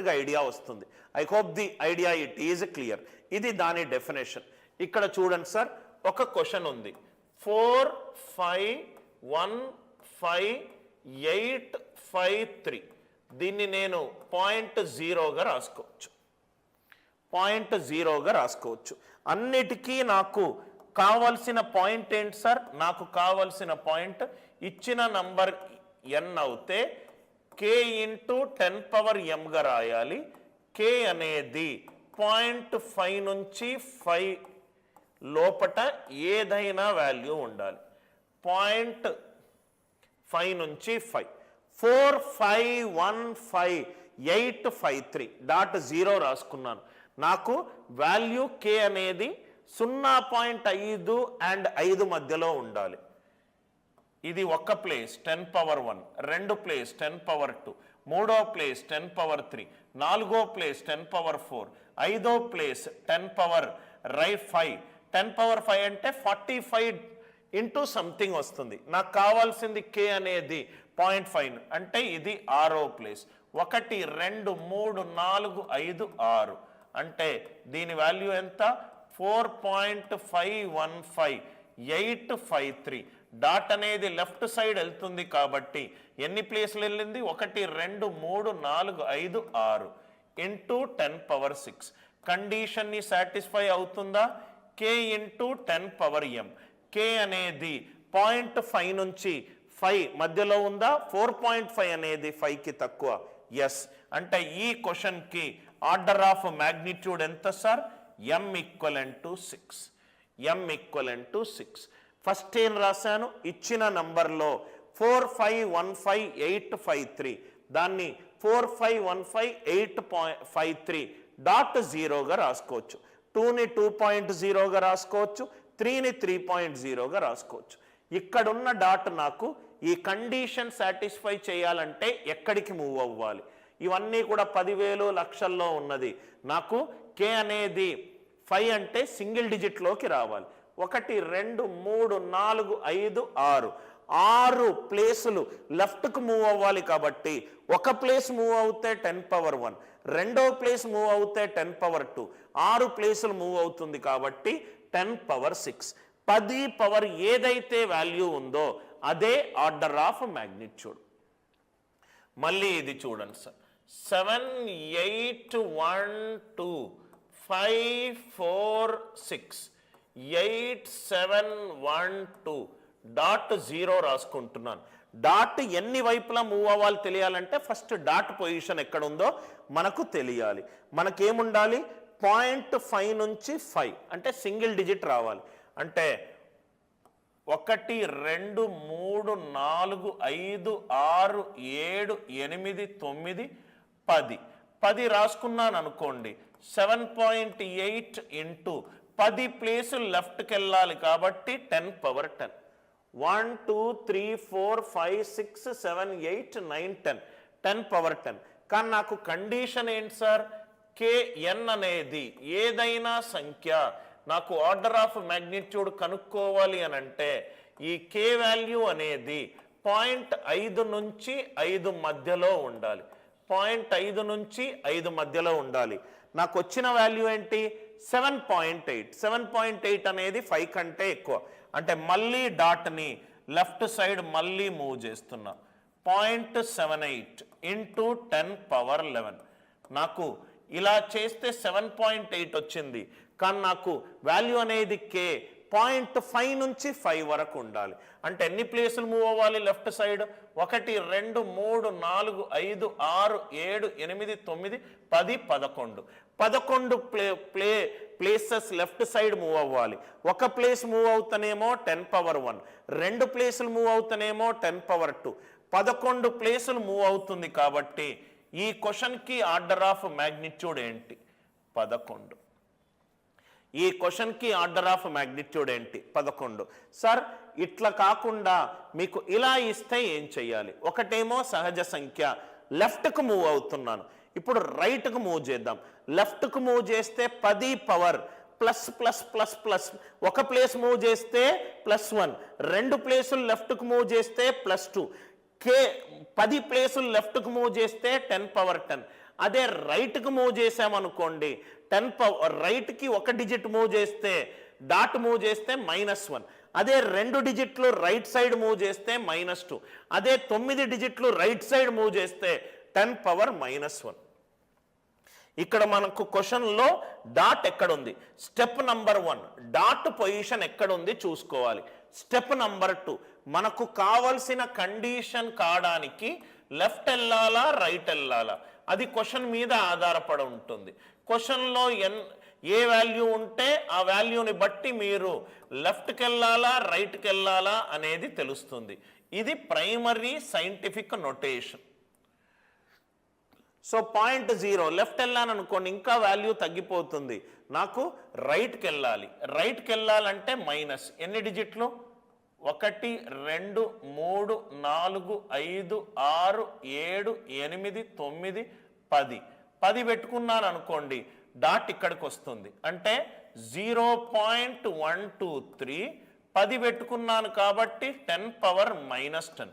కరెక్ట్గా ఐడియా వస్తుంది. I hope the idea it is clear. ఇది దాని డెఫినేషన్. ఇక్కడ చూడండి సార్, ఒక క్వశ్చన్ ఉంది. 4 5 1 5 8 5 3. దీన్ని నేను 0.0గా రాసుకోవచ్చు. 0.0గా రాసుకోవచ్చు. అన్నిటికీ నాకు కావలసిన పాయింట్ ఏంటి సార్? నాకు కావలసిన పాయింట్ ఇచ్చిన నంబర్ n అవుతే k ఇంటూ 10m రాయాలి. k అనేది 0.5 నుంచి 5 లోపట ఏదైనా వాల్యూ ఉండాలి. 0.5 నుంచి 5. 4 5 1 5 8 5 3 డాట్ 0 రాసుకున్నాను. నాకు వాల్యూ k అనేది 0.5 అండ్ 5 మధ్యలో ఉండాలి. ఇది ఒక ప్లేస్ 10^1, రెండు ప్లేస్ 10^2, మూడో ప్లేస్ 10^3, నాలుగో ప్లేస్ 10^4, ఐదో ప్లేస్ 10^5. 10^5 అంటే 45 ఇంటూ సంథింగ్ వస్తుంది. నాకు కావాల్సింది k అనేది 0.5 అంటే ఇది ఆరో ప్లేస్. 1 2 3 4 5 6 అంటే దీని వాల్యూ ఎంత? 4.515 853. డాట్ అనేది లెఫ్ట్ సైడ్ వెళ్తుంది కాబట్టి ఎన్ని ప్లేస్లు వెళ్ళింది? 1 2 3 4 5 6 ఇంటూ 10^6. కండిషన్ని సాటిస్ఫై అవుతుందా? k into 10m. k అనేది 0.5 నుంచి 5 మధ్యలో ఉందా? 4.5 అనేది 5కి తక్కువ. ఎస్. అంటే ఈ క్వశ్చన్కి ఆర్డర్ ఆఫ్ మ్యాగ్నిట్యూడ్ ఎంత సార్? m = 6. m = 6. ఫస్ట్ ఏం రాశాను? ఇచ్చిన నంబర్లో 4 5 1 5 8 5 3 దాన్ని 4 5 1 5 8.53 డాట్ 0గా రాసుకోవచ్చు. 2ని 2.0గా రాసుకోవచ్చు. 3ని 3.0గా రాసుకోవచ్చు. ఇక్కడున్న డాట్ నాకు ఈ కండిషన్ సాటిస్ఫై చేయాలంటే ఎక్కడికి మూవ్ అవ్వాలి? ఇవన్నీ కూడా 10,000 లక్షల్లో ఉన్నది. నాకు k అనేది 5 అంటే సింగిల్ డిజిట్లోకి రావాలి. 1 2 3 4 5 6 6 ప్లేసులు లెఫ్ట్కు మూవ్ అవ్వాలి కాబట్టి ఒక ప్లేస్ మూవ్ అవుతే 10^1, రెండో ప్లేస్ మూవ్ అవుతే 10^2, 6 ప్లేసులు మూవ్ అవుతుంది కాబట్టి 10^6. 10 పవర్ ఏదైతే వాల్యూ ఉందో అదే ఆర్డర్ ఆఫ్ మ్యాగ్నిట్యూడ్. మళ్ళీ ఇది చూడండి సార్. 7 8 1 2 5 4 6 8 7 1 2 డాట్ 0 రాసుకుంటున్నాను. డాట్ ఎన్ని వైపులా మూవ్ అవ్వాలి తెలియాలంటే ఫస్ట్ డాట్ పొజిషన్ ఎక్కడ ఉందో మనకు తెలియాలి. మనకేముండాలి? 0.5 నుంచి 5 అంటే సింగిల్ డిజిట్ రావాలి. అంటే 1 2 3 4 5 6 7 8 9 10 10 రాసుకున్నాను అనుకోండి. 7.8 ఇంటూ 10 ప్లేసులు లెఫ్ట్కి వెళ్ళాలి కాబట్టి 10^10. 1 2 3 4 5 6 7 8 9 10 10^10. కానీ నాకు కండిషన్ ఏంటి సార్? kn అనేది ఏదైనా సంఖ్య నాకు ఆర్డర్ ఆఫ్ మ్యాగ్నిట్యూడ్ కనుక్కోవాలి అని అంటే ఈ k వాల్యూ అనేది 0.5 నుంచి 5 మధ్యలో ఉండాలి. 0.5 నుంచి 5 మధ్యలో ఉండాలి. నాకు వచ్చిన వాల్యూ ఏంటి? 7.8. 7.8 అనేది 5 కంటే ఎక్కువ. అంటే మళ్ళీ డాట్ని లెఫ్ట్ సైడ్ మళ్ళీ మూవ్ చేస్తున్నా. 0.78 ఇంటూ 10^11. నాకు ఇలా చేస్తే 7.8 వచ్చింది. కానీ నాకు వాల్యూ అనేది k 0.5 నుంచి 5 వరకు ఉండాలి. అంటే ఎన్ని ప్లేసులు మూవ్ అవ్వాలి left side? 1 2 3 4 5 6 7 8 9 10 11 11 places left side move అవ్వాలి. ఒక ప్లేస్ మూవ్ అవుతానేమో 10^1, రెండు ప్లేసులు మూవ్ అవుతానేమో 10^2, 11 ప్లేసులు మూవ్ అవుతుంది. కాబట్టి ఈ క్వశ్చన్కి ఆర్డర్ ఆఫ్ మ్యాగ్నిట్యూడ్ ఏంటి? 11. ఈ క్వశ్చన్కి ఆర్డర్ ఆఫ్ మ్యాగ్నిట్యూడ్ ఏంటి? 11. సార్ ఇట్లా కాకుండా మీకు ఇలా ఇస్తే ఏం చెయ్యాలి? ఒకటేమో సహజ సంఖ్య, లెఫ్ట్కు మూవ్ అవుతున్నాను. ఇప్పుడు రైట్కు మూవ్ చేద్దాం. లెఫ్ట్కు మూవ్ చేస్తే 10 power plus plus plus plus, ఒక ప్లేస్ మూవ్ చేస్తే +1, రెండు ప్లేసులు లెఫ్ట్కు మూవ్ చేస్తే +2, 10 ప్లేసులు లెఫ్ట్కు మూవ్ చేస్తే 10^10. అదే రైట్కి మూవ్ చేసామనుకోండి 10 పవర్ రైట్కి ఒక డిజిట్ మూవ్ చేస్తే డాట్ మూవ్ చేస్తే -1, అదే 2 డిజిట్లు రైట్ సైడ్ మూవ్ చేస్తే -2, అదే 9 డిజిట్లు రైట్ సైడ్ మూవ్ చేస్తే 10 పవర్ -1. ఇక్కడ మనకు క్వశ్చన్లో డాట్ ఎక్కడుంది? స్టెప్ నంబర్ 1 డాట్ పొజిషన్ ఎక్కడుంది చూసుకోవాలి. స్టెప్ నంబర్ 2 మనకు కావలసిన కండిషన్ కావడానికి లెఫ్ట్ వెళ్ళాలా రైట్ వెళ్ళాలా, అది క్వశ్చన్ మీద ఆధారపడి ఉంటుంది. క్వశ్చన్లో ఏ వాల్యూ ఉంటే ఆ వాల్యూని బట్టి మీరు లెఫ్ట్కి వెళ్ళాలా రైట్కి వెళ్ళాలా అనేది తెలుస్తుంది. ఇది primary scientific notation. So point 0 left వెళ్ళాను అనుకోండి, ఇంకా వాల్యూ తగ్గిపోతుంది, నాకు రైట్కి వెళ్ళాలి. రైట్కి వెళ్ళాలంటే మైనస్ ఎన్ని డిజిట్లు? 1 2 3 4 5 6 7 8 9 10. 10 పెట్టుకున్నాను అనుకోండి, డాట్ ఇక్కడికి వస్తుంది, అంటే 0.123. 10 పెట్టుకున్నాను కాబట్టి 10 పవర్ -10.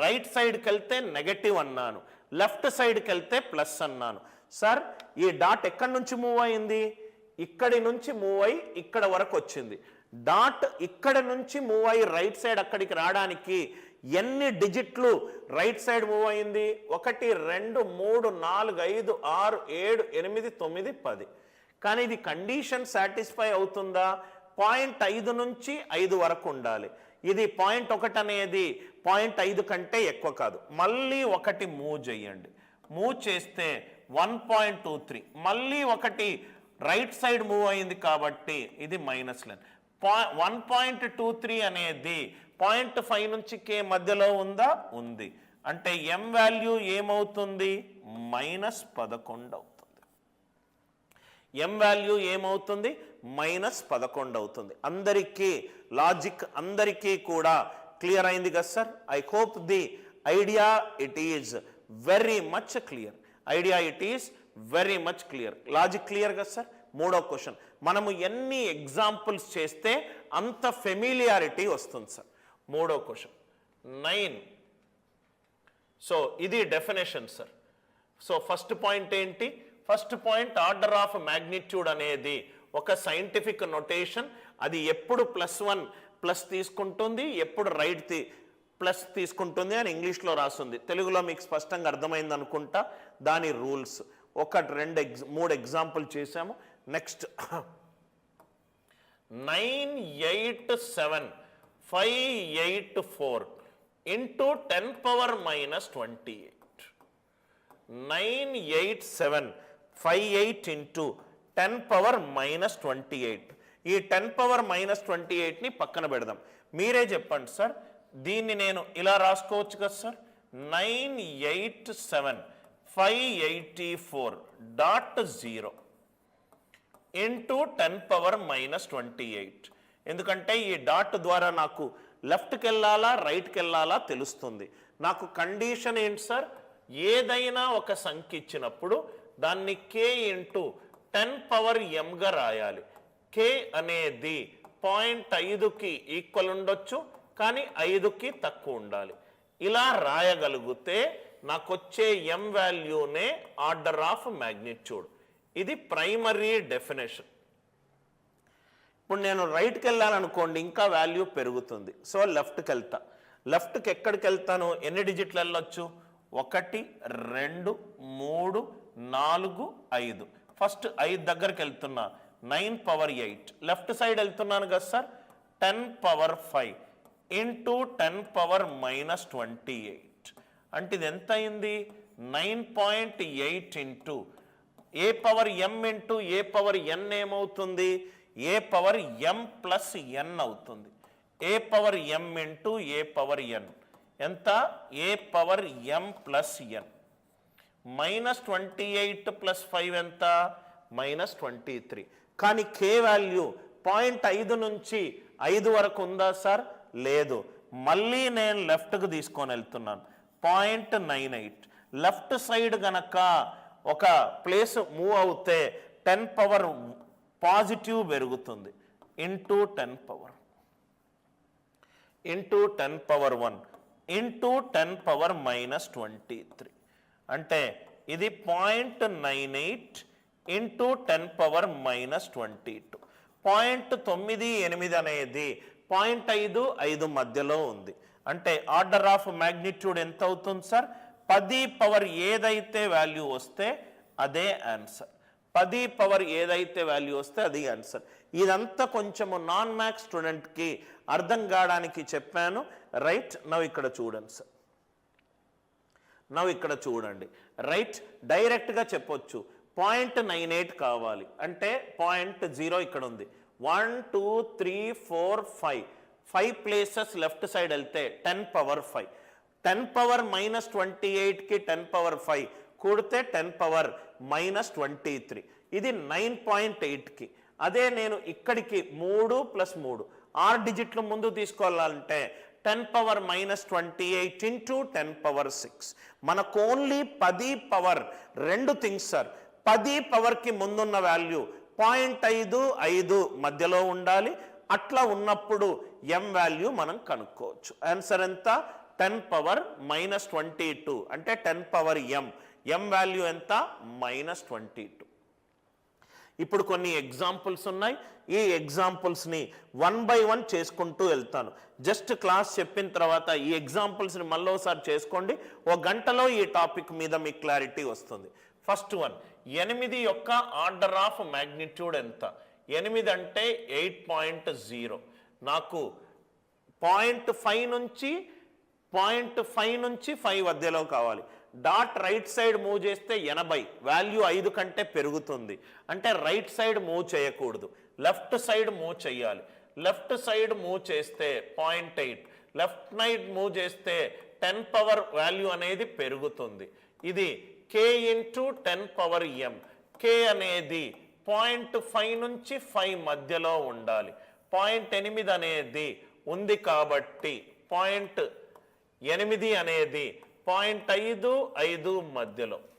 రైట్ సైడ్కి వెళ్తే నెగటివ్ అన్నాను, లెఫ్ట్ సైడ్కి వెళ్తే ప్లస్ అన్నాను. సార్ ఈ డాట్ ఎక్కడి నుంచి మూవ్ అయింది? ఇక్కడి నుంచి మూవ్ అయ్యి ఇక్కడ వరకు వచ్చింది. డాట్ ఇక్కడ నుంచి మూవ్ అయ్యి రైట్ సైడ్ అక్కడికి రావడానికి ఎన్ని డిజిట్లు రైట్ సైడ్ మూవ్ అయింది? 1 2 3 4 5 6 7 8 9 10. కానీ ఇది కండిషన్ సాటిస్ఫై అవుతుందా? 0.5 నుంచి 5 వరకు ఉండాలి. ఇది 0.1 అనేది 0.5 కంటే ఎక్కువ కాదు. మళ్ళీ 1 మూవ్ చేయండి, మూవ్ చేస్తే 1.23. మళ్ళీ 1 రైట్ సైడ్ మూవ్ అయింది కాబట్టి ఇది మైనస్ లైన్. 1.23 అనేది 0.5 నుంచి k మధ్యలో ఉందా? ఉంది. అంటే m వాల్యూ ఏమవుతుంది? -11 అవుతుంది. m వాల్యూ ఏమవుతుంది? -11 అవుతుంది. అందరికీ లాజిక్ అందరికీ కూడా క్లియర్ అయింది కదా sir? I hope the idea it is very much clear. Idea it is very much clear. Logic clear కదా సార్? మూడో క్వశ్చన్, మనము ఎన్ని ఎగ్జాంపుల్స్ చేస్తే అంత ఫెమిలియారిటీ వస్తుంది సార్. మూడో క్వశ్చన్ 9. సో ఇది definition sir. So first point ఏంటి? First point order of magnitude అనేది ఒక సైంటిఫిక్ నొటేషన్. అది ఎప్పుడు +1 ప్లస్ తీసుకుంటుంది, ఎప్పుడు రైట్ ప్లస్ తీసుకుంటుంది అని ఇంగ్లీష్లో రాస్తుంది. తెలుగులో మీకు స్పష్టంగా అర్థమైంది అనుకుంటా. దాని రూల్స్ 1 2 3 ఎగ్జాంపుల్ చేశాము. Next 9 8 7 5 8 4 into 10 power -28. 9 8 7 5 8 into 10 power -28. ఈ 10 పవర్ -28ని పక్కన పెడదాం. మీరే చెప్పండి సార్, దీన్ని నేను ఇలా రాసుకోవచ్చు కదా సార్? 9 8 7 584.0 into 10 power -28. ఎందుకంటే ఈ డాట్ ద్వారా నాకు లెఫ్ట్కి వెళ్ళాలా రైట్కి వెళ్ళాలా తెలుస్తుంది. నాకు కండిషన్ ఏంటి సార్? ఏదైనా ఒక సంఖ్య ఇచ్చినప్పుడు దాన్ని k ఇంటూ 10 పవర్ mగా రాయాలి. k అనేది 0.5కి ఈక్వల్ ఉండొచ్చు, కానీ 5కి తక్కువ ఉండాలి. ఇలా రాయగలిగితే నాకు వచ్చే m వాల్యూనే ఆర్డర్ ఆఫ్ మ్యాగ్నిట్యూడ్. ఇది ప్రైమరీ డెఫినేషన్. ఇప్పుడు నేను రైట్కి వెళ్ళాలనుకోండి, ఇంకా వాల్యూ పెరుగుతుంది. సో లెఫ్ట్కి వెళ్తా. లెఫ్ట్కి ఎక్కడికి వెళ్తాను? ఎన్ని డిజిట్లు వెళ్ళొచ్చు? 1 2 3 4 5. ఫస్ట్ 5 దగ్గరికి వెళ్తున్నా, 9 పవర్ 8. లెఫ్ట్ సైడ్ వెళ్తున్నాను కదా సార్? 10 power 5 into 10 power -28. అంటే ఇది ఎంత అయింది? 9.8 into a power m into a power n ఏమవుతుంది? A power m plus n అవుతుంది. A power m into a power n ఎంత? A power m plus n. -28 plus 5 ఎంత? -23. కానీ k వాల్యూ 0.5 నుంచి 5 వరకు ఉందా సార్? లేదు. మళ్ళీ నేను లెఫ్ట్కి తీసుకొని వెళ్తున్నాను. 0.98. లెఫ్ట్ సైడ్ గనక ఒక ప్లేస్ మూవ్ అవుతే 10 పవర్ పాజిటివ్ పెరుగుతుంది. Into 10 power into 10 power 1 into 10 power -23. అంటే ఇది 0.98 ఇంటూ 10⁻⁻22. 0.98 అనేది 0.55 మధ్యలో ఉంది. అంటే ఆర్డర్ ఆఫ్ మ్యాగ్నిట్యూడ్ ఎంత అవుతుంది సార్? 10 పవర్ ఏదైతే వాల్యూ వస్తే అదే ఆన్సర్. 10 పవర్ ఏదైతే వాల్యూ వస్తే అది ఆన్సర్. ఇదంతా కొంచెము నాన్ మ్యాథ్స్ స్టూడెంట్కి అర్థం కావడానికి చెప్పాను. రైట్, నవ్వు ఇక్కడ చూడండి సార్. ఇక్కడ చూడండి. రైట్, డైరెక్ట్గా చెప్పొచ్చు 0.98 కావాలి అంటే 0.0 ఇక్కడ ఉంది. 1 2 3 4 5 ప్లేసెస్ లెఫ్ట్ సైడ్ వెళ్తే 10⁻5. 10⁻⁻28కి 10⁻5 కూడితే 10⁻⁻23. ఇది 9.8కి. అదే నేను ఇక్కడికి 3 + 3 6 డిజిట్లు ముందు తీసుకోవాలంటే 10⁻⁻28 ఇంటూ 10⁻6. మనకు ఓన్లీ 10 పవర్ 2 థింగ్స్ సార్. 10 పవర్కి ముందున్న వాల్యూ 0.55 మధ్యలో ఉండాలి. అట్లా ఉన్నప్పుడు m వాల్యూ మనం కనుక్కోవచ్చు. ఆన్సర్ ఎంత? 10⁻⁻22 అంటే 10 పవర్ m. m వాల్యూ ఎంత? -22. ఇప్పుడు కొన్ని ఎగ్జాంపుల్స్ ఉన్నాయి. ఈ ఎగ్జాంపుల్స్ని 1 by 1 చేసుకుంటూ వెళ్తాను. జస్ట్ క్లాస్ చెప్పిన తర్వాత ఈ ఎగ్జాంపుల్స్ని మళ్ళీసారి చేసుకోండి. ఒక గంటలో ఈ టాపిక్ మీద మీకు క్లారిటీ వస్తుంది. ఫస్ట్ వన్, 8 యొక్క ఆర్డర్ ఆఫ్ మ్యాగ్నిట్యూడ్ ఎంత? 8 అంటే 8.0. నాకు 0.5 నుంచి 5 మధ్యలో కావాలి. డాట్ రైట్ సైడ్ మూవ్ చేస్తే 80, వాల్యూ 5 కంటే పెరుగుతుంది. అంటే రైట్ సైడ్ మూవ్ చేయకూడదు, లెఫ్ట్ సైడ్ మూవ్ చేయాలి. లెఫ్ట్ సైడ్ మూవ్ చేస్తే 0.8, లెఫ్ట్ సైడ్ మూవ్ చేస్తే 10 పవర్ వాల్యూ అనేది పెరుగుతుంది. ఇది k ఇంటూ 10⁻m. k అనేది 0.5 నుంచి 5 మధ్యలో ఉండాలి. 0.8 అనేది ఉంది కాబట్టి 0.8 అనేది 0.55 మధ్యలో.